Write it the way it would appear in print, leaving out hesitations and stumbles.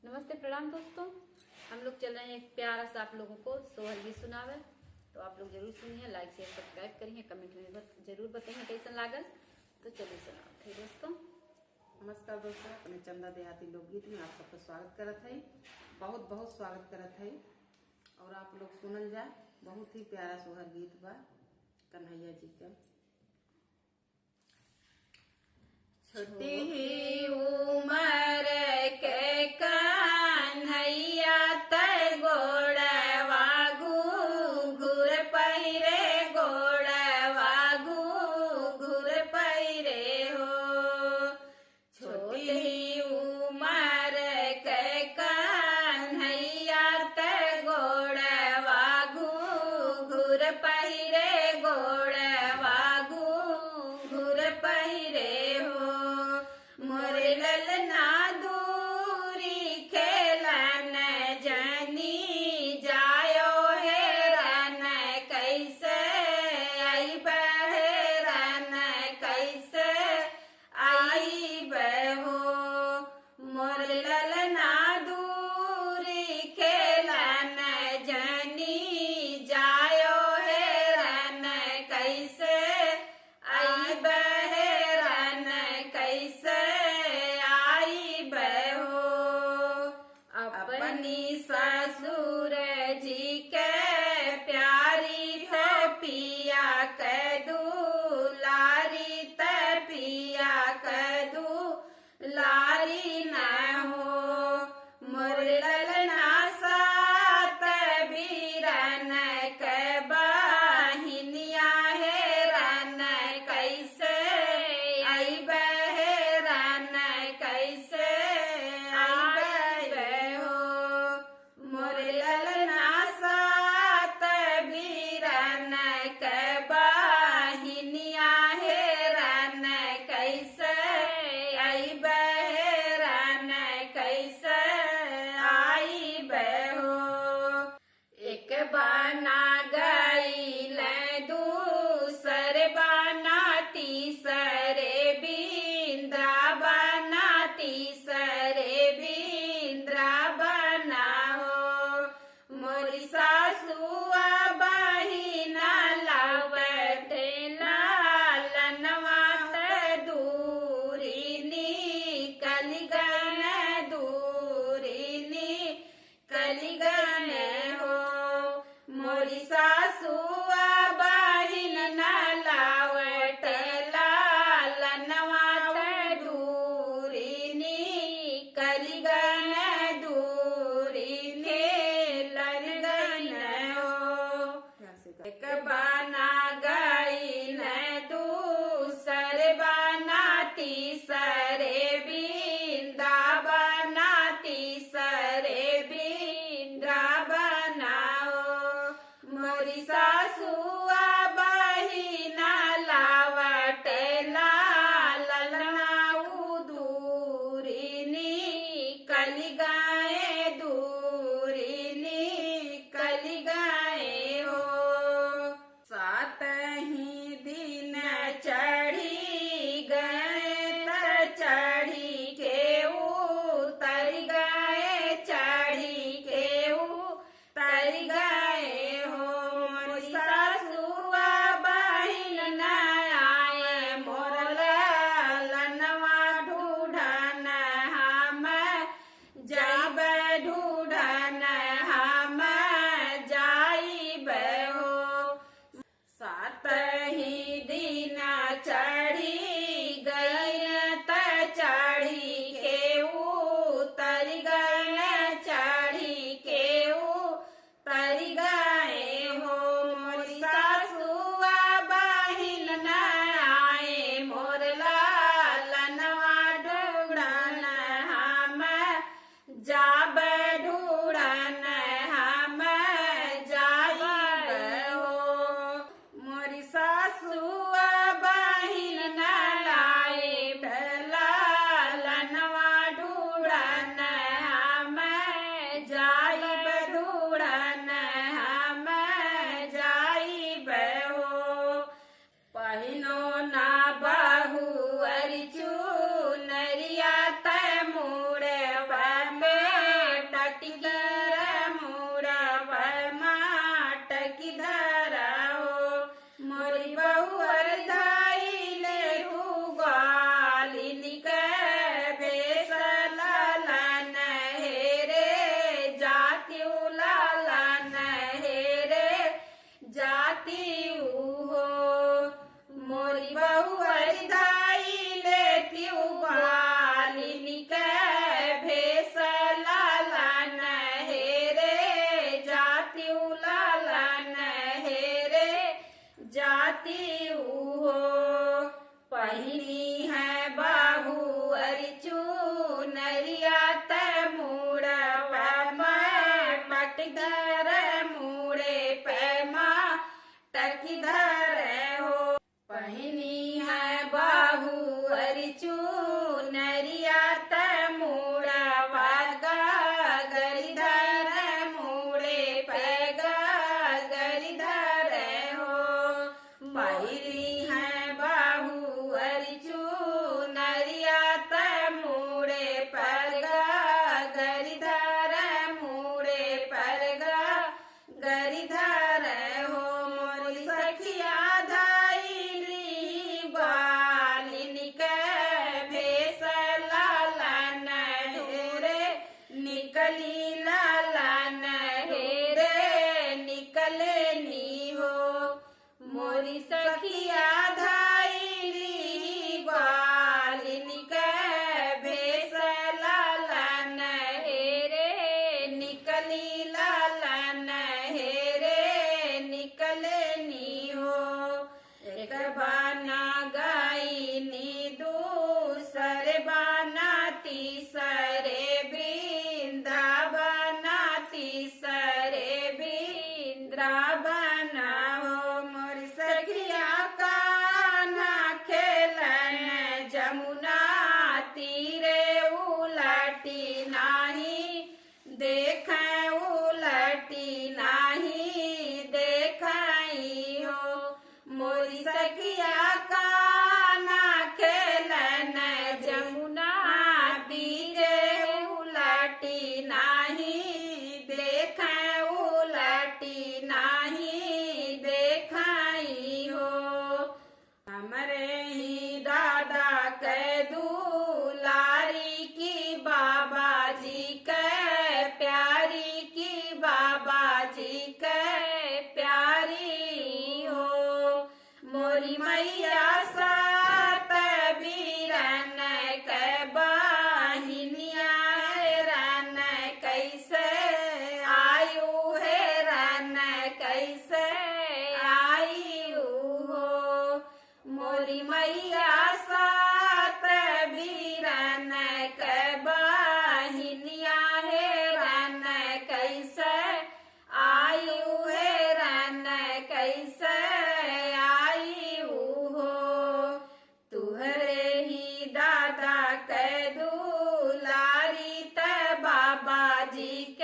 नमस्ते प्रणाम दोस्तों। हम लोग चल रहे हैं एक प्यारा सा आप लोगों को सोहर गीत सुनावे, तो आप लोग जरूर सुनिए, लाइक शेयर सब्सक्राइब करिए, कमेंट में जरूर बताइए कैसन लागल। तो चलिए सुनाते हैं दोस्तों। नमस्कार दोस्तों, अपने चंदा देहाती लोकगीत में आप सबका स्वागत करत है। बहुत बहुत स्वागत करत है। और आप लोग सुनल जा, बहुत ही प्यारा सोहर गीत बा कन्हैया जी का। छोटी ही उमर के कन्हैया तै गोड़वा घूर पैरे, गोड़वा घूर पैरे हो। छोटी ही उमर के कन्हैया तै गोड़वा घूर पैरे, गोड़वा घूर पैरे हो। मोरे ललना दूरी खेलन जनी जायो हेरन, कैसे आई बहरन, कैसे आई बहो। मोरे ललना दूरी खेलन जनी जायो हेरन, कैसे आई बहरन, कैसे आई बहो। अपनी ससुर जी के प्यारी है पिया के दुलारी, ते पिया के दुलारी न हो। मोर ललना सात बीरन के बहिनिया हेरन, कैसे आई बहरन, कैसे आई बहो। मोर ललना सात बीरन के बहिनिया हेरन, कैसे आई बहरन, कैसे आई बहो। एक बाना गईल दूसर बाना तीसरे बिंद्रा बना, तीसरे बिंद्रा बना हो। मोरी सासुआ बहिना लावटे लालनवा ते दूरी निकल गन, दूरी निकल गन हो। मोरी सासुआ बहिन न लावट लालनवा ते दूरी निकल गन, दूरी निकल गन हो। एक बाना गईल दूसर बाना तीसरे बिंदा बना, तीसरे बिंदा बनाओ। मोरी सासुआ बहिना लावट लालना दूरी निकल गए, दूरी निकल गए हो। सात ही दिन चढ़ी गए त चढ़ी के उतर गए, चढ़ी के उतर गए हो। मोरी सासुआ बहिन न आए, मोर ललनवा ढूढ़न हम जा गरीधर हो। पहिनी है बाहु अरिचू नरिया तमुड़वा गरीधर मुड़े पैगा गरीधर हो। पहिरी है बाहु अरिचू नरिया तमुड़े परगा गरीधर मुड़े परगा गरीधर हो। मोरी सखिया धाइली ग्वालिन के भेष लालन हेरे निकली लालन हेरे निकलनी हो। मोरी सखिया धाइली ग्वालिन के भेष लालन हेरे निकली लालन हेरे निकलनी हो। एक बाना गायनी दूसर बाना तीसरे वृंदावन तीसरे वृंदावन हो। मोर सखिया कान्हा खेलन जमुना तीरे उलटी नाही देखें उलटी नाही देखाई हो। मोरी सखिया कान्हा खेलन जमुना तीरे उलटी नाही देखें उलटी नाही देखाई हो। हमरे ही दादा के दुलारी की बाबा जी के प्यारी की बाबा जी के प्यारी हो। मोरी मैया सात बीरन के बाहिनिया रन कैसे आयु है रन कैसे आयु हो। मोरी मैया सात बीरन के बाहिनिया है रन कैसे आयु है रन कैसे आयु हो। तुहरे ही दादा के दुलारी त बाबा जी के